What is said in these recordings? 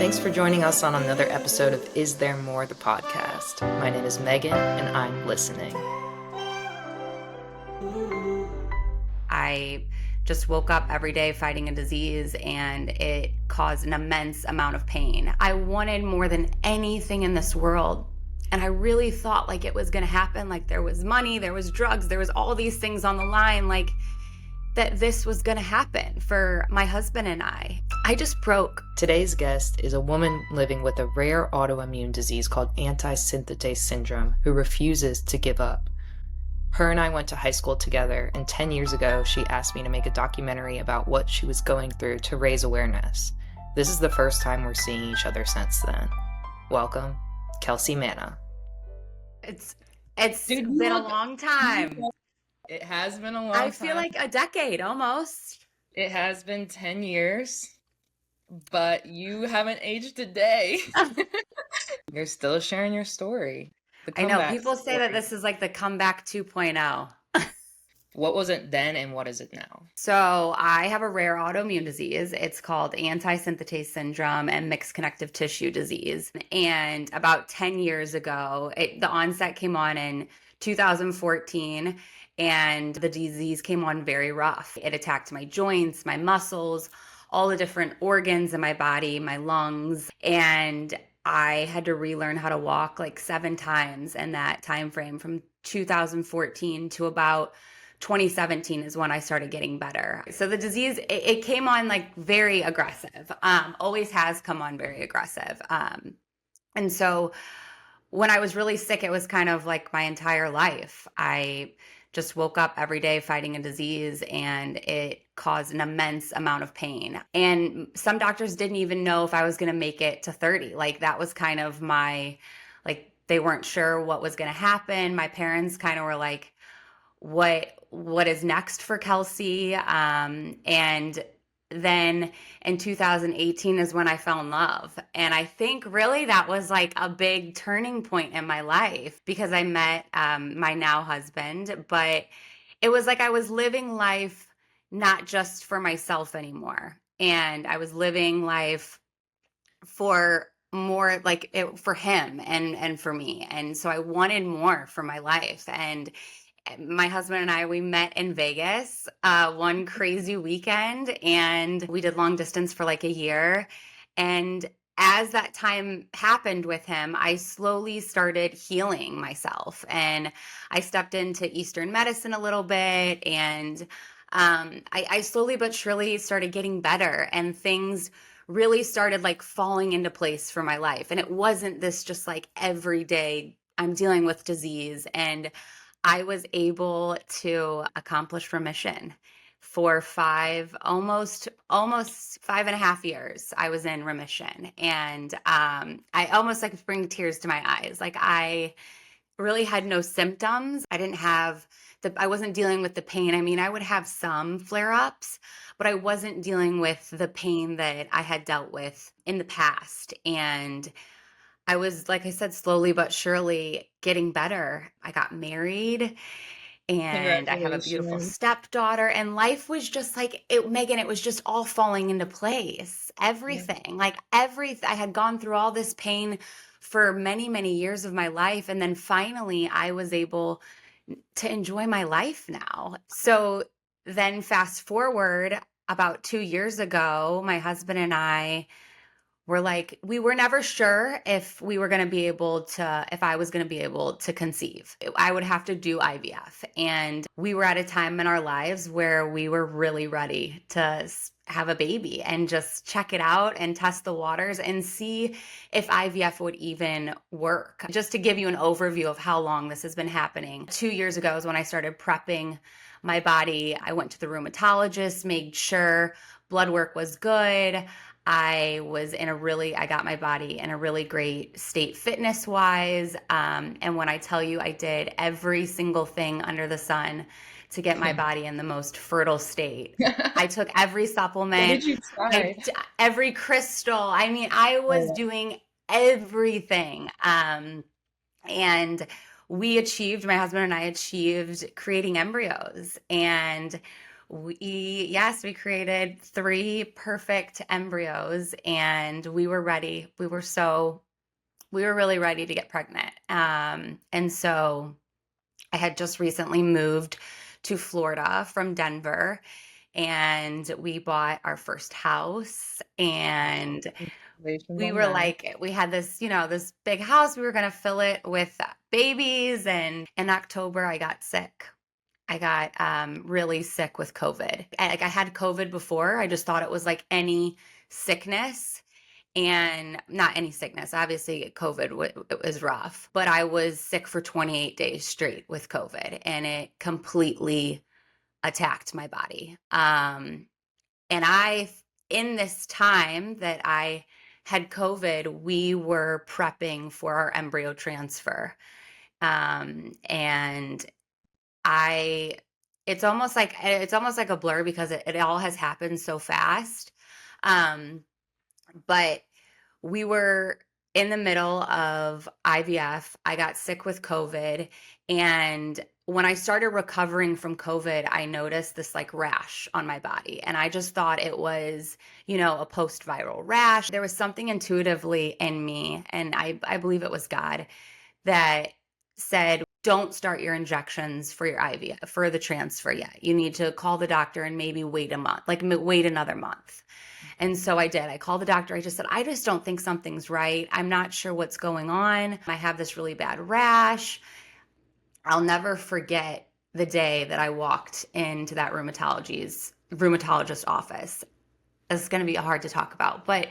Thanks for joining us on another episode of Is There More, the podcast. My name is Megan, and I'm listening. I just woke up every day fighting a disease, and it caused an immense amount of pain. I wanted more than anything in this world, and I really thought like it was going to happen. Like there was money, there was drugs, there was all these things on the line, like that this was going to happen for my husband and I. I just broke. Today's guest is a woman living with a rare autoimmune disease called anti-synthetase syndrome who refuses to give up. Her and I went to high school together, and 10 years ago, she asked me to make a documentary about what she was going through to raise awareness. This is the first time we're seeing each other since then. Welcome, Kelsie Manna. It's been a long time. It has been a long time. I feel like a decade almost. It has been 10 years, but you haven't aged a day. You're still sharing your story. I know, people say that this is like the comeback 2.0. What was it then and what is it now? So I have a rare autoimmune disease. It's called anti-synthetase syndrome and mixed connective tissue disease. And about 10 years ago, the onset came on in 2014, and the disease came on very rough. It attacked my joints, my muscles, all the different organs in my body, my lungs, and I had to relearn how to walk like 7 times in that time frame from 2014 to about 2017 is when I started getting better. So the disease, it came on like very aggressive, always has come on very aggressive. And so when I was really sick, it was kind of like my entire life. I just woke up every day fighting a disease, and it caused an immense amount of pain. And some doctors didn't even know if I was going to make it to 30. Like that was kind of they weren't sure what was going to happen. My parents kind of were like, what is next for Kelsie? And then in 2018 is when I fell in love. And I think really that was like a big turning point in my life because I met my now husband. But it was like I was living life not just for myself anymore. And I was living life for more for him and for me. And so I wanted more for my life. And my husband and I, we met in Vegas one crazy weekend, and we did long distance for like a year. And as that time happened with him, I slowly started healing myself, and I stepped into Eastern medicine a little bit, and I slowly but surely started getting better, and things really started like falling into place for my life. And it wasn't this just like every day I'm dealing with disease. And I was able to accomplish remission for almost 5.5 years. I was in remission, and I almost like bring tears to my eyes. Like I really had no symptoms. I wasn't dealing with the pain. I mean, I would have some flare-ups, but I wasn't dealing with the pain that I had dealt with in the past. And I was, like I said, slowly but surely getting better. I got married, and I have a beautiful stepdaughter, and life was just like Megan, it was just all falling into place. Everything, I had gone through all this pain for many, many years of my life. And then finally I was able to enjoy my life now. So then fast forward about 2 years ago, my husband and I we were never sure if I was going to be able to conceive. I would have to do IVF. And we were at a time in our lives where we were really ready to have a baby and just check it out and test the waters and see if IVF would even work. Just to give you an overview of how long this has been happening. 2 years ago is when I started prepping my body. I went to the rheumatologist, made sure blood work was good. I got my body in a really great state fitness wise. And when I tell you I did every single thing under the sun to get my body in the most fertile state. I took every supplement, What did you try? every crystal. I mean, I was doing everything. And my husband and I achieved creating embryos. And Yes, we created 3 perfect embryos, and we were ready. We were really ready to get pregnant. And so I had just recently moved to Florida from Denver, and we bought our first house, and Congratulations we on were that. like, we had this, this big house. We were going to fill it with babies. And in October, I got sick. I got really sick with COVID. I had COVID before. I just thought it was like any sickness, and not any sickness. Obviously, COVID it was rough, but I was sick for 28 days straight with COVID, and it completely attacked my body. And in this time that I had COVID, we were prepping for our embryo transfer. And I, it's almost like a blur because it all has happened so fast. Um, but we were in the middle of IVF. I got sick with COVID. And when I started recovering from COVID, I noticed this like rash on my body. And I just thought it was, a post viral rash. There was something intuitively in me, and I believe it was God, that said, don't start your injections for your IVF, for the transfer yet. You need to call the doctor and maybe wait a month, like wait another month. And so I did. I called the doctor. I just said, I just don't think something's right. I'm not sure what's going on. I have this really bad rash. I'll never forget the day that I walked into that rheumatologist office. It's going to be hard to talk about, but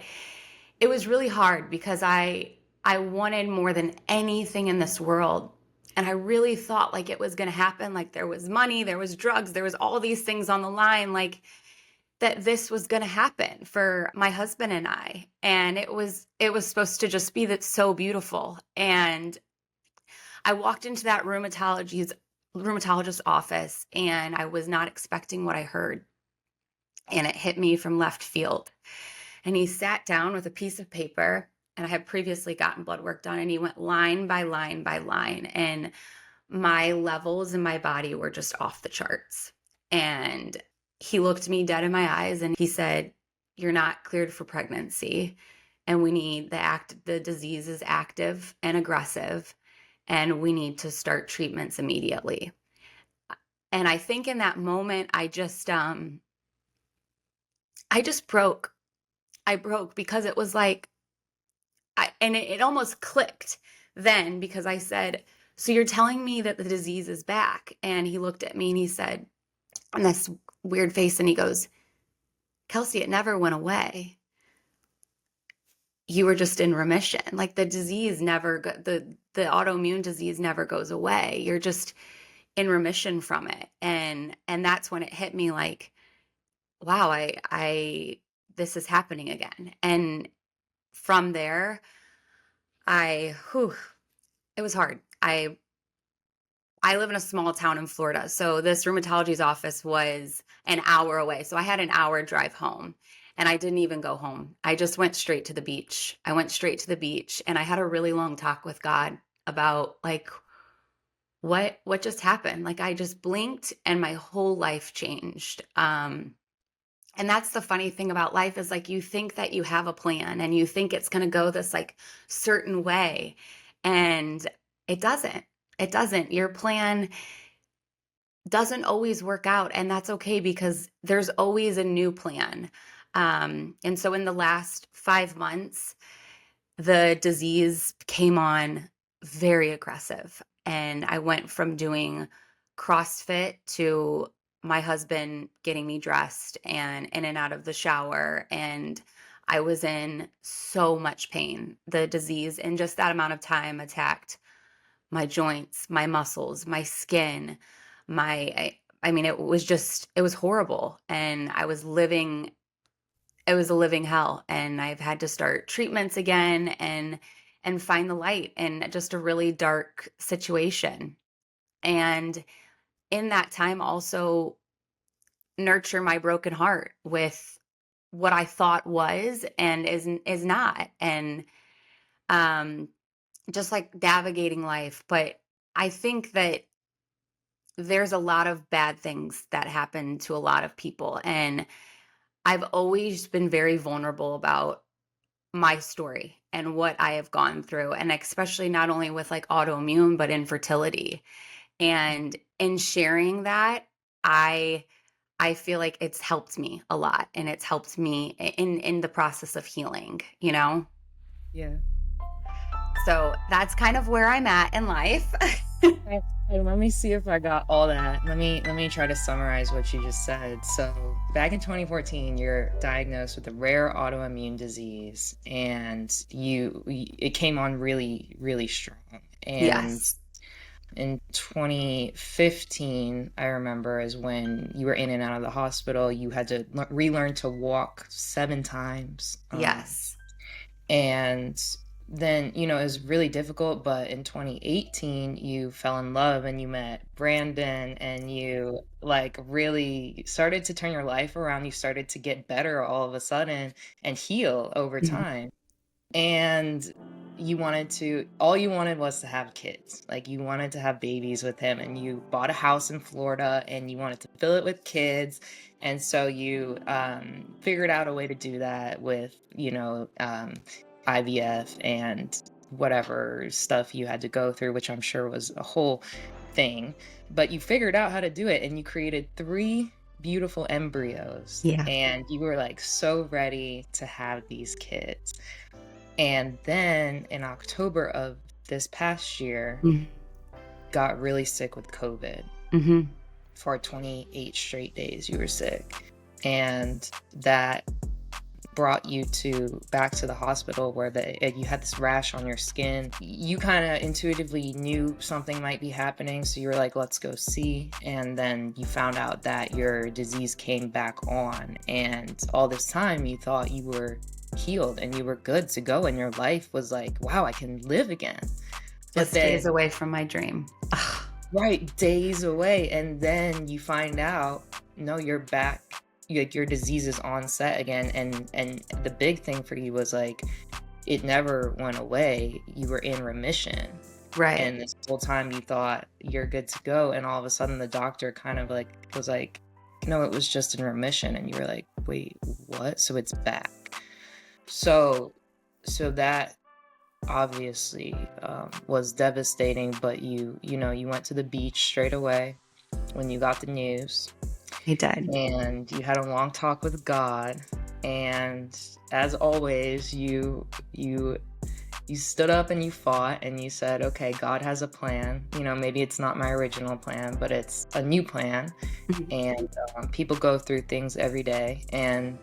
it was really hard because I wanted more than anything in this world. And I really thought like it was going to happen. Like there was money, there was drugs, there was all these things on the line. Like that this was going to happen for my husband and I. And it was supposed to just be that so beautiful. And I walked into that rheumatologist office, and I was not expecting what I heard. And it hit me from left field. And he sat down with a piece of paper, and I had previously gotten blood work done, and he went line by line by line. And my levels in my body were just off the charts. And he looked me dead in my eyes and he said, you're not cleared for pregnancy, and we need the disease is active and aggressive, and we need to start treatments immediately. And I think in that moment, I just broke. I broke because it was like, it almost clicked then, because I said, so you're telling me that the disease is back? And he looked at me and he said, and this weird face, and he goes, Kelsie, it never went away. You were just in remission. Like the disease the autoimmune disease never goes away. You're just in remission from it. And that's when it hit me like, wow, I this is happening again. And from there, it was hard. I live in a small town in Florida. So this rheumatology's office was an hour away. So I had an hour drive home, and I didn't even go home. I just went straight to the beach. I went straight to the beach, and I had a really long talk with God about like what just happened. Like I just blinked and my whole life changed. And that's the funny thing about life, is like you think that you have a plan and you think it's going to go this like certain way, and it doesn't. It doesn't. Your plan doesn't always work out, and that's okay, because there's always a new plan. And so in the last 5 months, the disease came on very aggressive, and I went from doing CrossFit to my husband getting me dressed and in and out of the shower, and I was in so much pain. The disease in just that amount of time attacked my joints, my muscles, my skin, I mean, it was horrible. And it was a living hell. And I've had to start treatments again and find the light in just a really dark situation. And in that time, also nurture my broken heart with what I thought was and is not. And um just like navigating life. But I think that there's a lot of bad things that happen to a lot of people. And I've always been very vulnerable about my story and what I have gone through, and especially not only with like autoimmune, but infertility. And in sharing that, I I feel like it's helped me a lot, and it's helped me in the process of healing, you know? Yeah. So that's kind of where I'm at in life. Hey, let me see if I got all that. Let me try to summarize what you just said. So, back in 2014, you're diagnosed with a rare autoimmune disease, and it came on really, really strong. And Yes. in 2015, I remember, is when you were in and out of the hospital. You had to relearn to walk 7 times. Yes. And then, it was really difficult, but in 2018, you fell in love and you met Brandon, and you like really started to turn your life around. You started to get better all of a sudden and heal over Mhm. time. And all you wanted was to have kids. Like, you wanted to have babies with him, and you bought a house in Florida and you wanted to fill it with kids. And so you figured out a way to do that with, IVF and whatever stuff you had to go through, which I'm sure was a whole thing. But you figured out how to do it, and you created 3 beautiful embryos, Yeah. and you were like so ready to have these kids. And then in October of this past year, Mhm. got really sick with COVID. Mhm. For 28 straight days, you were sick. And that brought you back to the hospital, where you had this rash on your skin. You kind of intuitively knew something might be happening, so you were like, let's go see. And then you found out that your disease came back on, and all this time you thought you were healed and you were good to go, and your life was like, wow, I can live again. But Just days then, away from my dream. Ugh. right, days away, and then you find out, no, you're back. Like, your disease is onset again, and the big thing for you was like, it never went away. You were in remission, Right. and this whole time you thought you're good to go, and all of a sudden the doctor kind of like was like, no, it was just in remission, and you were like, wait, what? So it's back. So that obviously was devastating, but you went to the beach straight away when you got the news, He did. and you had a long talk with God. And as always, you stood up and you fought, and you said, okay, God has a plan. Maybe it's not my original plan, but it's a new plan. Mhm. And people go through things every day, and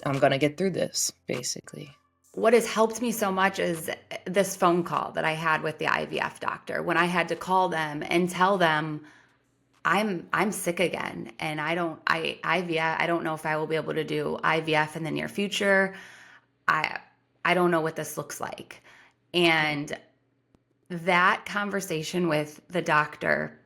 I'm gonna get through this, basically. What has helped me so much is this phone call that I had with the IVF doctor, when I had to call them and tell them I'm sick again, and IVF, I don't know if I will be able to do IVF in the near future. I I don't know what this looks like. Yeah. And that conversation with the doctor,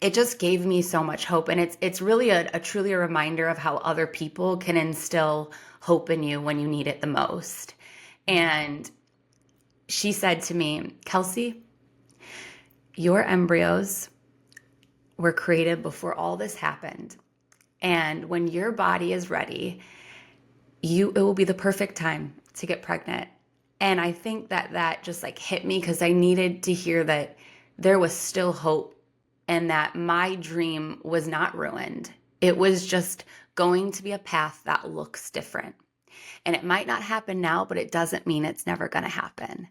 it just gave me so much hope. And it's really a truly a reminder of how other people can instill hope in you when you need it the most. And she said to me, Kelsie, your embryos were created before all this happened. And when your body is ready, it will be the perfect time to get pregnant. And I think that just like hit me, because I needed to hear that there was still hope, and that my dream was not ruined. It was just going to be a path that looks different. And it might not happen now, but it doesn't mean it's never going to happen.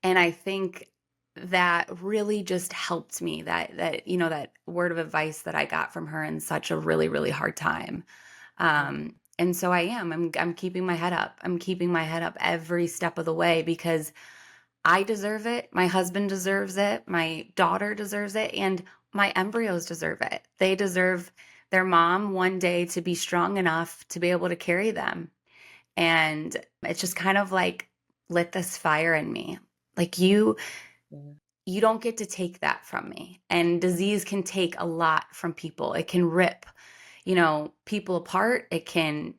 And I think that really just helped me, that word of advice that I got from her in such a really, really hard time. And so I'm keeping my head up. I'm keeping my head up every step of the way, because I deserve it. My husband deserves it. My daughter deserves it. And my embryos deserve it. They deserve their mom one day to be strong enough to be able to carry them. And it's just kind of like lit this fire in me. Like, Yeah. you don't get to take that from me. And disease can take a lot from people. It can rip, people apart. It can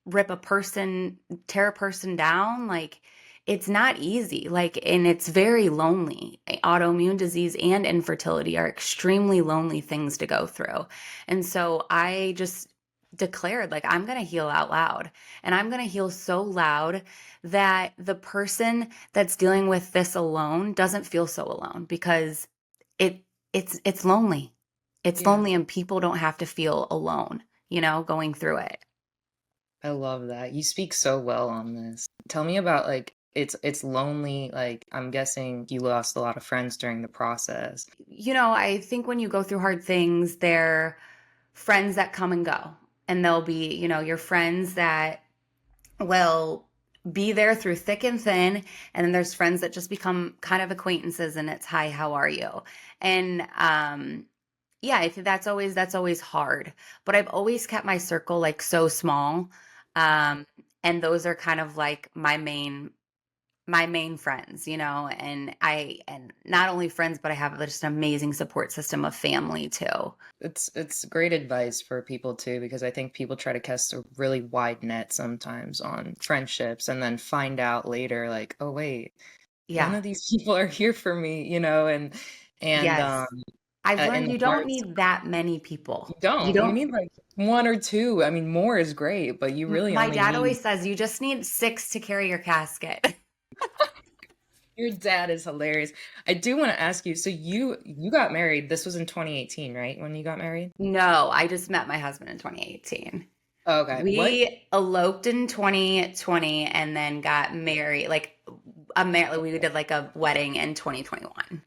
rip a person, tear a person down. Like, it's not easy. Like, and it's very lonely. Autoimmune disease and infertility are extremely lonely things to go through. And so I just declared, like, I'm going to heal out loud, and I'm going to heal so loud that the person that's dealing with this alone doesn't feel so alone, because it it's lonely. It's Yeah. lonely, and people don't have to feel alone, going through it. I love that. You speak so well on this. Tell me about like it's lonely, like I'm guessing you lost a lot of friends during the process. I think when you go through hard things, they're friends that come and go. And they'll be, your friends that will be there through thick and thin. And then there's friends that just become kind of acquaintances, and it's, hi, how are you? And yeah, I think that's always hard. But I've always kept my circle like so small. And those are kind of like my main friends, and not only friends, but I have just an amazing support system of family too. It's great advice for people too, because I think people try to cast a really wide net sometimes on friendships and then find out later like, oh wait, none Yeah. of these people are here for me, and Yes. I've in learned the you don't worst, need that many people. you You don't. You don't need like one or two. I mean, more is great, but you really My only dad need. always says you just need 6 to carry your casket. Your dad is hilarious. I do want to ask you, so you got married. This was in 2018, right? When you got married? No, I just met my husband in 2018. Okay. What? We eloped in 2020 and then got married, like we did like a wedding in 2021.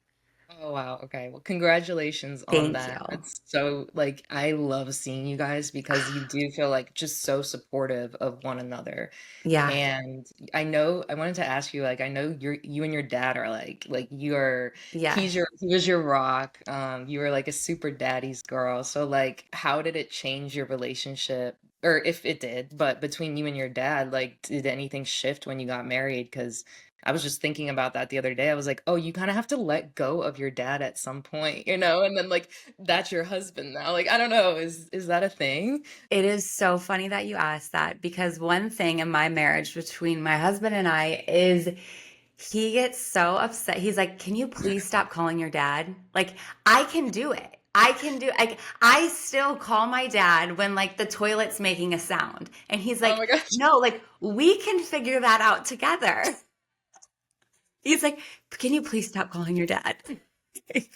Oh wow. Okay. Well, congratulations on Thank that. you. It's so like I love seeing you guys because you do feel like just so supportive of one another. Yeah. And I wanted to ask you, like, I know you and your dad are like you're Yes. he was your rock. You were like a super daddy's girl. So like how did it change your relationship? Or if it did, but between you and your dad, like did anything shift when you got married? Because I was just thinking about that the other day. I was like, oh, you kind of have to let go of your dad at some point, and then like that's your husband now. Like, I don't know, is that a thing? It is so funny that you asked that, because one thing in my marriage between my husband and I is he gets so upset. He's like, "Can you please stop calling your dad?" Like, I can do it. I can do like I still call my dad when like the toilet's making a sound. And he's Oh like, my gosh. "No, like we can figure that out together." He's like, "Can you please stop calling your dad?"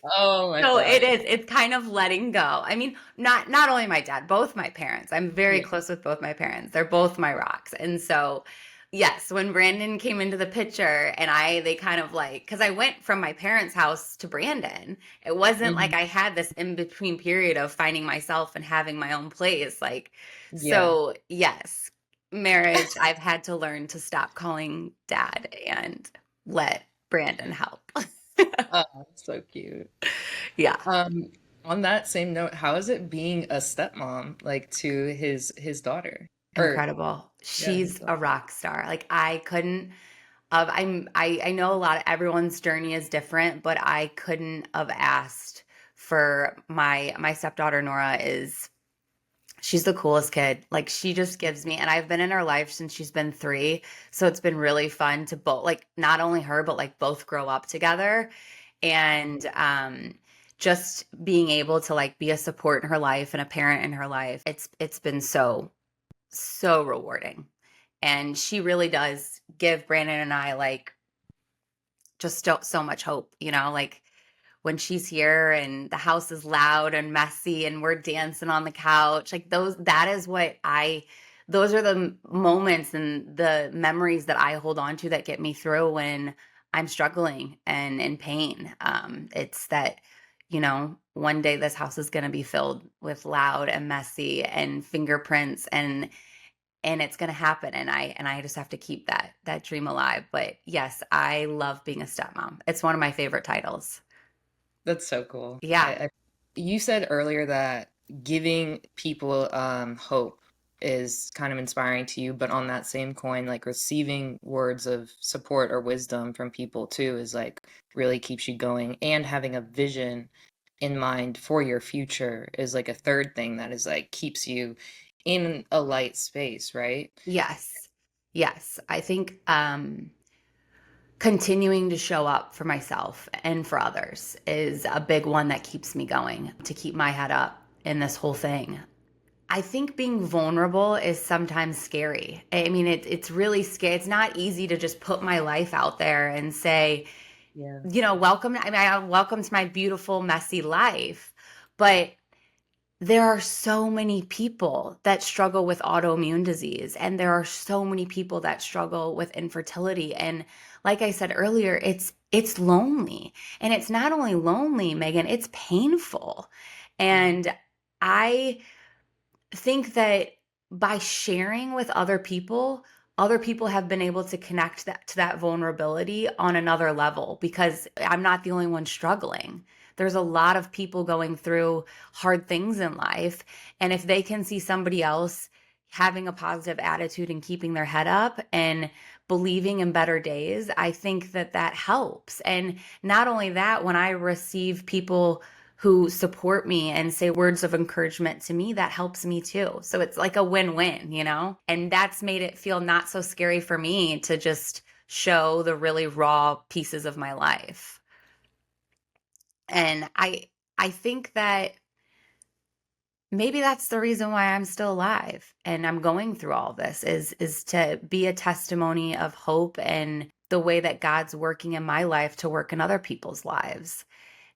Oh my So gosh. it's kind of letting go. I mean, not only my dad, both my parents. I'm very Yeah. close with both my parents. They're both my rocks. And so, yes, when Brandon came into the picture, and they kind of like, because I went from my parents' house to Brandon. It wasn't like Mhm. I had this in between period of finding myself and having my own place. Like, Yeah. so yes, marriage, I've had to learn to stop calling dad and let Brandon help. Oh, so cute. Yeah. Um, on that same note, how is it being a stepmom, like to his daughter? Or Incredible. yeah, his She's daughter. a rock star. Like, I couldn't of I know a lot of everyone's journey is different, but I couldn't have asked for my stepdaughter. Nora is she's the coolest kid. Like, she just gives me, and I've been in her life since she's been 3, so it's been really fun to both, like, not only her but like both grow up together. And just being able to like be a support in her life and a parent in her life, it's been so rewarding. And she really does give Brandon and I like just so much hope, like when she's here and the house is loud and messy and we're dancing on the couch, like those are the moments and the memories that I hold on to that get me through when I'm struggling and in pain. It's that, one day this house is going to be filled with loud and messy and fingerprints, and it's going to happen, and I just have to keep that dream alive. But yes, I love being a stepmom. It's one of my favorite titles. That's so cool. Yeah. You said earlier that giving people hope is kind of inspiring to you, but on that same coin, like receiving words of support or wisdom from people too is like really keeps you going, and having a vision in mind for your future is like a third thing that is like keeps you in a light space, right? Yes. Yes. I think continuing to show up for myself and for others is a big one that keeps me going, to keep my head up in this whole thing. I think being vulnerable is sometimes scary. I mean, it's really scary. It's not easy to just put my life out there and say, Yeah. welcome. Welcome to my beautiful, messy life. But there are so many people that struggle with autoimmune disease, and there are so many people that struggle with infertility. And like I said earlier, it's lonely. And it's not only lonely, Megan, it's painful. And I think that by sharing with other people have been able to connect to that vulnerability on another level, because I'm not the only one struggling. There's a lot of people going through hard things in life. And if they can see somebody else having a positive attitude and keeping their head up and believing in better days, I think that that helps. And not only that, when I receive people who support me and say words of encouragement to me, that helps me too. So it's like a win-win, And that's made it feel not so scary for me to just show the really raw pieces of my life. And I think that maybe that's the reason why I'm still alive and I'm going through all this is to be a testimony of hope and the way that God's working in my life to work in other people's lives,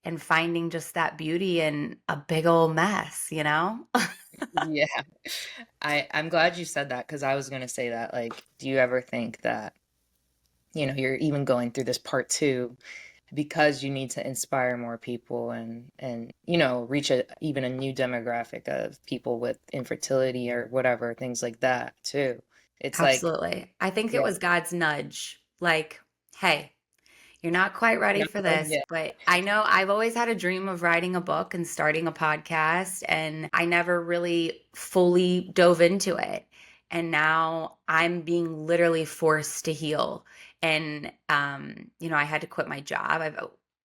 and finding just that beauty in a big old mess, Yeah. I'm glad you said that, because I was going to say that, like, do you ever think that, you're even going through this part 2 because you need to inspire more people and reach even a new demographic of people with infertility or whatever, things like that too. It's like, Absolutely. I think it yeah, was God's nudge. Like, hey, you're not quite ready not for quite this, yet. but I know I've always had a dream of writing a book and starting a podcast, and I never really fully dove into it. And now I'm being literally forced to heal. And, I had to quit my job.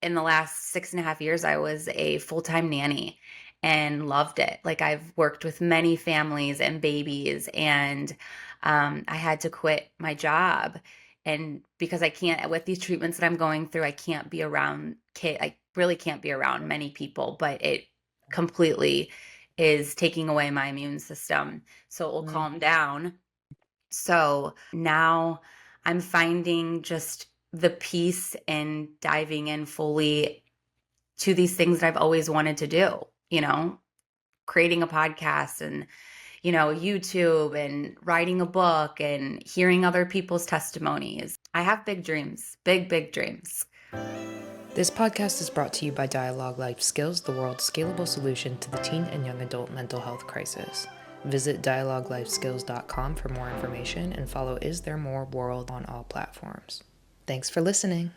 In the last 6.5 years, I was a full-time nanny and loved it. Like, I've worked with many families and babies, and I had to quit my job. And because I can't, with these treatments that I'm going through, I can't be around I really can't be around many people, but it completely is taking away my immune system. So it will Mm. calm down. So now I'm finding just the peace and diving in fully to these things that I've always wanted to do, creating a podcast and YouTube and writing a book and hearing other people's testimonies. I have big dreams, big, big dreams. This podcast is brought to you by Dialogue Life Skills, the world's scalable solution to the teen and young adult mental health crisis. Visit dialoguelifeskills.com for more information and follow Is There More World on all platforms. Thanks for listening.